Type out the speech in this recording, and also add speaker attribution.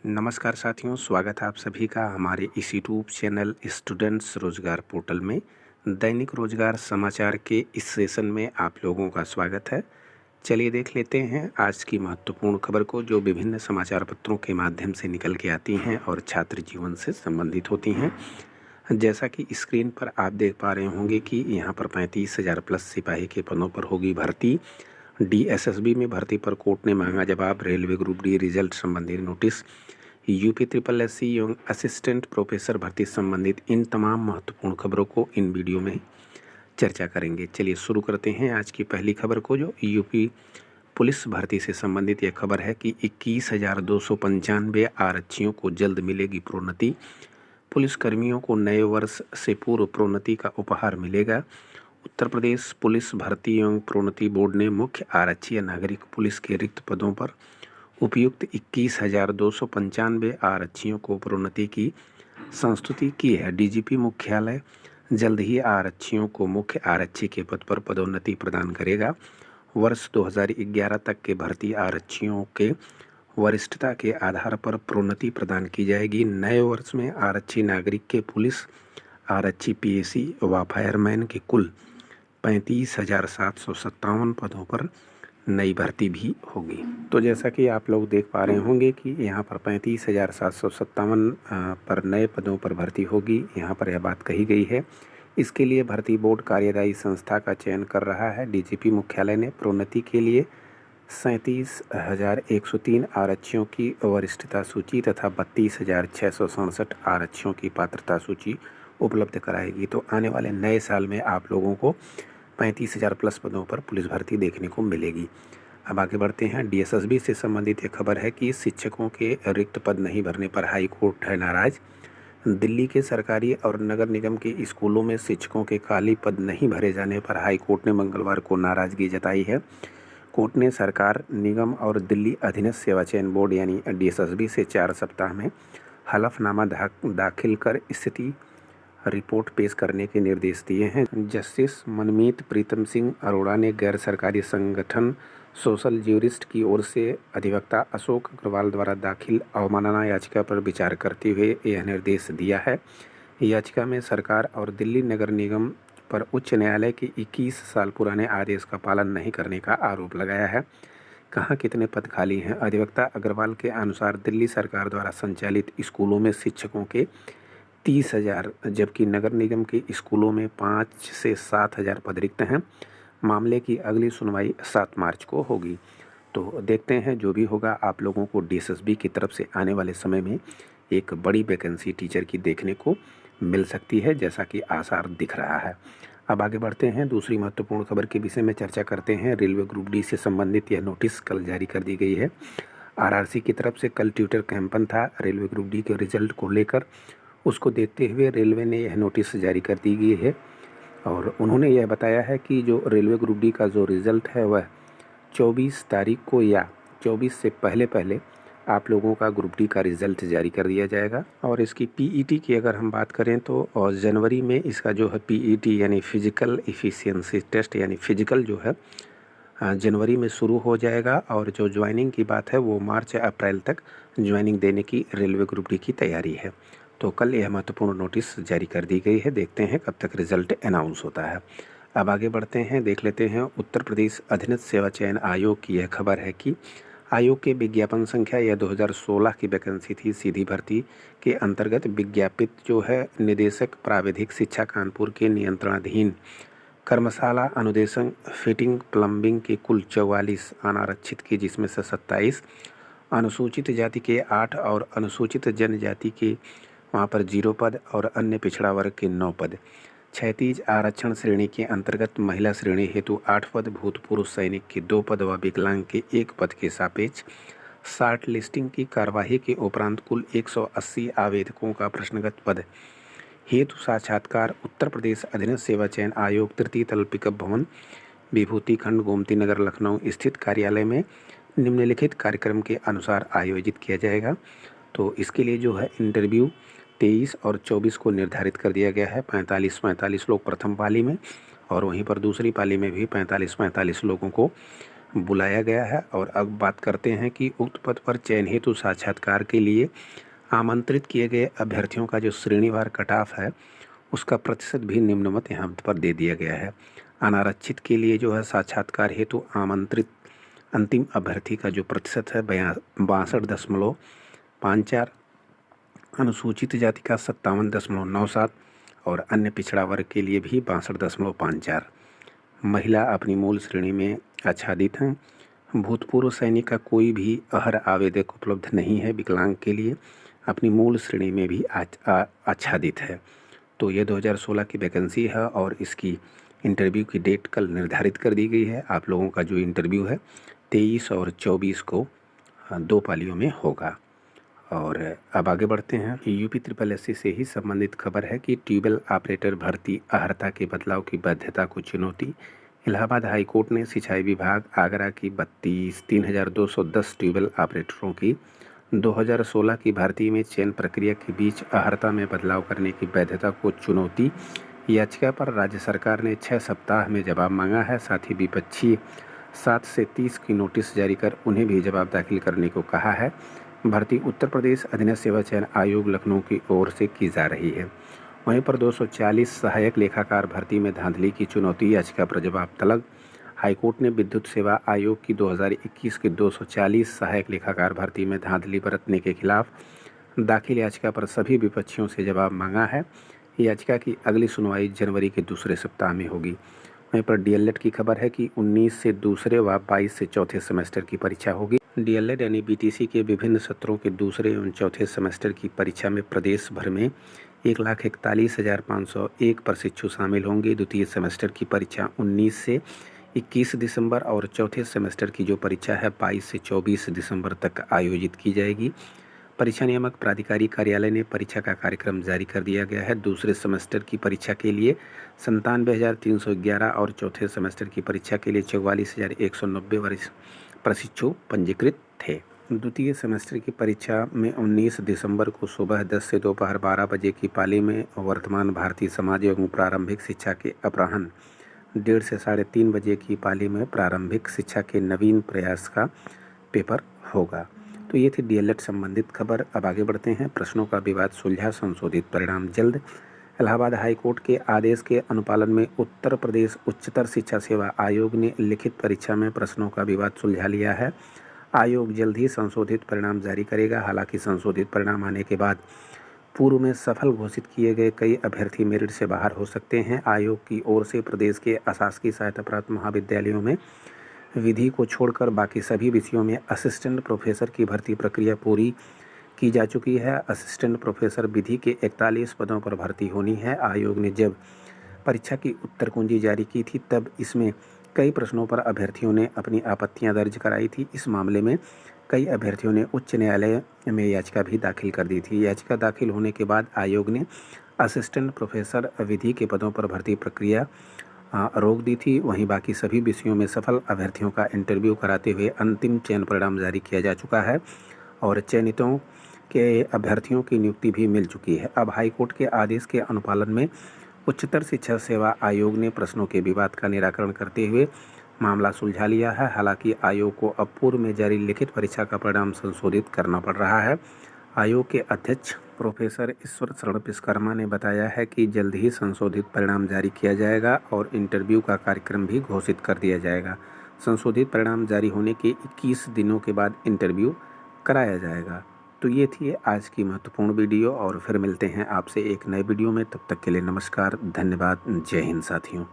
Speaker 1: नमस्कार साथियों, स्वागत है आप सभी का हमारे इस यूट्यूब चैनल स्टूडेंट्स रोजगार पोर्टल में। दैनिक रोजगार समाचार के इस सेशन में आप लोगों का स्वागत है। चलिए देख लेते हैं आज की महत्वपूर्ण खबर को, जो विभिन्न समाचार पत्रों के माध्यम से निकल के आती हैं और छात्र जीवन से संबंधित होती हैं। जैसा कि स्क्रीन पर आप देख पा रहे होंगे कि यहाँ पर 35,000 प्लस सिपाही के पदों पर होगी भर्ती। DSSB में भर्ती पर कोर्ट ने मांगा जवाब। रेलवे ग्रुप डी रिजल्ट संबंधी नोटिस। यूपी SSSC एवं असिस्टेंट प्रोफेसर भर्ती संबंधित इन तमाम महत्वपूर्ण खबरों को इन वीडियो में चर्चा करेंगे। चलिए शुरू करते हैं आज की पहली खबर को, जो यूपी पुलिस भर्ती से संबंधित यह खबर है कि 21,295 आरक्षियों को जल्द मिलेगी प्रोन्नति। पुलिसकर्मियों को नए वर्ष से पूर्व प्रोन्नति का उपहार मिलेगा। उत्तर प्रदेश पुलिस भर्ती एवं प्रोन्नति बोर्ड ने मुख्य आरक्षी नागरिक पुलिस के रिक्त पदों पर उपयुक्त 21,295 आरक्षियों को प्रोन्नति की संस्तुति की है। DGP मुख्यालय जल्द ही आरक्षियों को मुख्य आरक्षी के पद पर पदोन्नति प्रदान करेगा। वर्ष 2011 तक के भर्ती आरक्षियों के वरिष्ठता के आधार पर प्रोन्नति प्रदान की जाएगी। नए वर्ष में आरक्षी नागरिक के पुलिस आरक्षी PAC व फायरमैन के कुल 35,757 पदों पर नई भर्ती भी होगी। तो जैसा कि आप लोग देख पा रहे होंगे कि यहाँ पर 35,757 पर नए पदों पर भर्ती होगी। यहाँ पर यह बात कही गई है। इसके लिए भर्ती बोर्ड कार्यदायी संस्था का चयन कर रहा है। DGP मुख्यालय ने प्रोन्नति के लिए 37,103 आरक्षियों की वरिष्ठता सूची तथा 32,667 आरक्षियों की पात्रता सूची उपलब्ध कराएगी। तो आने वाले नए साल में आप लोगों को 35,000 प्लस पदों पर पुलिस भर्ती देखने को मिलेगी। अब आगे बढ़ते हैं। DSSB से संबंधित एक खबर है कि शिक्षकों के रिक्त पद नहीं भरने पर हाई कोर्ट है नाराज। दिल्ली के सरकारी और नगर निगम के स्कूलों में शिक्षकों के खाली पद नहीं भरे जाने पर हाई कोर्ट ने मंगलवार को नाराजगी जताई है। कोर्ट ने सरकार, निगम और दिल्ली अधीनस्थ सेवा चयन बोर्ड यानी DSSB से 4 सप्ताह में हलफनामा दाखिल कर स्थिति रिपोर्ट पेश करने के निर्देश दिए हैं। जस्टिस मनमीत प्रीतम सिंह अरोड़ा ने गैर सरकारी संगठन सोशल ज्यूरिस्ट की ओर से अधिवक्ता अशोक अग्रवाल द्वारा दाखिल अवमानना याचिका पर विचार करते हुए यह निर्देश दिया है। याचिका में सरकार और दिल्ली नगर निगम पर उच्च न्यायालय के 21 साल पुराने आदेश का पालन नहीं करने का आरोप लगाया है। कहाँ कितने पद खाली हैं? अधिवक्ता अग्रवाल के अनुसार दिल्ली सरकार द्वारा संचालित स्कूलों में शिक्षकों के 30,000 जबकि नगर निगम के स्कूलों में 5 से 7,000 पद रिक्त हैं। मामले की अगली सुनवाई 7 मार्च को होगी। तो देखते हैं, जो भी होगा आप लोगों को DSSB की तरफ से आने वाले समय में एक बड़ी वैकेंसी टीचर की देखने को मिल सकती है, जैसा कि आसार दिख रहा है। अब आगे बढ़ते हैं। दूसरी महत्वपूर्ण खबर के विषय में चर्चा करते हैं। रेलवे ग्रुप D से संबंधित यह नोटिस कल जारी कर दी गई है। RRC की तरफ से कल ट्विटर कैंपन था रेलवे ग्रुप D के रिजल्ट को लेकर। उसको देखते हुए रेलवे ने यह नोटिस जारी कर दी गई है और उन्होंने यह बताया है कि जो रेलवे ग्रुप D का जो रिज़ल्ट है वह 24 तारीख को या 24 से पहले आप लोगों का ग्रुप D का रिज़ल्ट जारी कर दिया जाएगा। और इसकी PET की अगर हम बात करें तो जनवरी में इसका जो है PET यानी फिजिकल एफिशिएंसी टेस्ट यानी फिजिकल जो है जनवरी में शुरू हो जाएगा। और जो ज्वाइनिंग की बात है वो मार्च या अप्रैल तक ज्वाइनिंग देने की रेलवे ग्रुप D की तैयारी है। तो कल यह महत्वपूर्ण नोटिस जारी कर दी गई है। देखते हैं कब तक रिजल्ट अनाउंस होता है। अब आगे बढ़ते हैं, देख लेते हैं उत्तर प्रदेश अधीनस्थ सेवा चयन आयोग की यह खबर है कि आयोग के विज्ञापन संख्या यह 2016 की वैकेंसी थी। सीधी भर्ती के अंतर्गत विज्ञापित जो है निदेशक प्राविधिक शिक्षा कानपुर के नियंत्रणाधीन कर्मशाला अनुदेशक फिटिंग प्लम्बिंग के कुल 44 अनारक्षित की, जिसमें से 27 अनुसूचित जाति के 8 और अनुसूचित जनजाति के वहाँ पर 0 पद और अन्य पिछड़ा वर्ग के 9 पद। 36 आरक्षण श्रेणी के अंतर्गत महिला श्रेणी हेतु 8 पद, भूतपूर्व सैनिक के 2 पद व विकलांग के 1 पद के सापेक्ष शार्ट लिस्टिंग की कार्यवाही के उपरांत कुल 180 आवेदकों का प्रश्नगत पद हेतु साक्षात्कार उत्तर प्रदेश अधीनस्थ सेवा चयन आयोग तृतीय तल पिकअप भवन, विभूति खंड, गोमती नगर, लखनऊ स्थित कार्यालय में निम्नलिखित कार्यक्रम के अनुसार आयोजित किया जाएगा। तो इसके लिए जो है इंटरव्यू 23 और 24 को निर्धारित कर दिया गया है। 45 लोग प्रथम पाली में और वहीं पर दूसरी पाली में भी 45 लोगों को बुलाया गया है। और अब बात करते हैं कि उक्त पद पर चयन हेतु साक्षात्कार के लिए आमंत्रित किए गए अभ्यर्थियों का जो श्रेणीवार कट ऑफ है उसका प्रतिशत भी निम्नवत यहाँ पर दे दिया गया है। अनारक्षित के लिए जो है साक्षात्कार हेतु आमंत्रित अंतिम अभ्यर्थी का जो प्रतिशत है 62.54, अनुसूचित जाति का 57.97 और अन्य पिछड़ा वर्ग के लिए भी 62.54। महिला अपनी मूल श्रेणी में आच्छादित हैं। भूतपूर्व सैनिक का कोई भी अहर आवेदक उपलब्ध नहीं है। विकलांग के लिए अपनी मूल श्रेणी में भी आच्छादित है। तो ये 2016 की वैकेंसी है और इसकी इंटरव्यू की डेट कल निर्धारित कर दी गई है। आप लोगों का जो इंटरव्यू है 23 और 24 को 2 पालियों में होगा। और अब आगे बढ़ते हैं। यूपी SSS से ही संबंधित खबर है कि ट्यूबवेल ऑपरेटर भर्ती अर्हता के बदलाव की वैधता को चुनौती। इलाहाबाद हाई कोर्ट ने सिंचाई विभाग आगरा की 3,210 ट्यूबवेल ऑपरेटरों की 2016 की भर्ती में चयन प्रक्रिया के बीच अर्हता में बदलाव करने की वैधता को चुनौती याचिका पर राज्य सरकार ने 6 सप्ताह में जवाब मांगा है। साथ ही विपक्षी 7 से 30 की नोटिस जारी कर उन्हें भी जवाब दाखिल करने को कहा है। भर्ती उत्तर प्रदेश अधीनस्थ सेवा चयन आयोग लखनऊ की ओर से की जा रही है। वहीं पर 240 सहायक लेखाकार भर्ती में धांधली की चुनौती याचिका पर जवाब तलब। हाईकोर्ट ने विद्युत सेवा आयोग की 2021 की 240 सहायक लेखाकार भर्ती में धांधली बरतने के खिलाफ दाखिल याचिका पर सभी विपक्षियों से जवाब मांगा है। याचिका की अगली सुनवाई जनवरी के दूसरे सप्ताह में होगी। वहीं पर DLED की खबर है कि 19 से दूसरे व 22 से चौथे सेमेस्टर की परीक्षा होगी। DLED यानी BTC के विभिन्न सत्रों के दूसरे एवं चौथे सेमेस्टर की परीक्षा में प्रदेश भर में 1,41,501 प्रशिक्षु शामिल होंगे। द्वितीय सेमेस्टर की परीक्षा 19 से 21 दिसंबर और चौथे सेमेस्टर की जो परीक्षा है 22 से 24 दिसंबर तक आयोजित की जाएगी। परीक्षा नियामक प्राधिकारी कार्यालय ने परीक्षा का कार्यक्रम जारी कर दिया गया है। दूसरे सेमेस्टर की परीक्षा के लिए 97,311 और चौथे सेमेस्टर की परीक्षा के लिए 44,190 प्रशिक्षु पंजीकृत थे। द्वितीय सेमेस्टर की परीक्षा में 19 दिसंबर को सुबह 10 से दोपहर 12 बजे की पाली में वर्तमान भारतीय समाज एवं प्रारंभिक शिक्षा के अपराह्न 1:30 से 3:30 बजे की पाली में प्रारंभिक शिक्षा के नवीन प्रयास का पेपर होगा। तो ये थी DLED संबंधित खबर। अब आगे बढ़ते हैं। प्रश्नों का विवाद सुलझा, संशोधित परिणाम जल्द। इलाहाबाद हाई कोर्ट के आदेश के अनुपालन में उत्तर प्रदेश उच्चतर शिक्षा सेवा आयोग ने लिखित परीक्षा में प्रश्नों का विवाद सुलझा लिया है। आयोग जल्द ही संशोधित परिणाम जारी करेगा। हालांकि संशोधित परिणाम आने के बाद पूर्व में सफल घोषित किए गए कई अभ्यर्थी मेरिट से बाहर हो सकते हैं। आयोग की ओर से प्रदेश के अशासकीय सहायता प्राप्त महाविद्यालयों में विधि को छोड़कर बाकी सभी विषयों में असिस्टेंट प्रोफेसर की भर्ती प्रक्रिया पूरी की जा चुकी है। असिस्टेंट प्रोफेसर विधि के 41 पदों पर भर्ती होनी है। आयोग ने जब परीक्षा की उत्तर कुंजी जारी की थी तब इसमें कई प्रश्नों पर अभ्यर्थियों ने अपनी आपत्तियां दर्ज कराई थी। इस मामले में कई अभ्यर्थियों ने उच्च न्यायालय में याचिका भी दाखिल कर दी थी। याचिका दाखिल होने के बाद आयोग ने असिस्टेंट प्रोफेसर विधि के पदों पर भर्ती प्रक्रिया रोक दी थी। वहीं बाकी सभी विषयों में सफल अभ्यर्थियों का इंटरव्यू कराते हुए अंतिम चयन परिणाम जारी किया जा चुका है और चयनितों के अभ्यर्थियों की नियुक्ति भी मिल चुकी है। अब हाईकोर्ट के आदेश के अनुपालन में उच्चतर शिक्षा सेवा आयोग ने प्रश्नों के विवाद का निराकरण करते हुए मामला सुलझा लिया है। हालांकि आयोग को अब पूर्व में जारी लिखित परीक्षा का परिणाम संशोधित करना पड़ रहा है। आयोग के अध्यक्ष प्रोफेसर ईश्वर शरण विश्वकर्मा ने बताया है कि जल्द ही संशोधित परिणाम जारी किया जाएगा और इंटरव्यू का कार्यक्रम भी घोषित कर दिया जाएगा। संशोधित परिणाम जारी होने के 21 दिनों के बाद इंटरव्यू कराया जाएगा। तो ये थी आज की महत्वपूर्ण वीडियो और फिर मिलते हैं आपसे एक नए वीडियो में। तब तक के लिए नमस्कार, धन्यवाद, जय हिंद साथियों।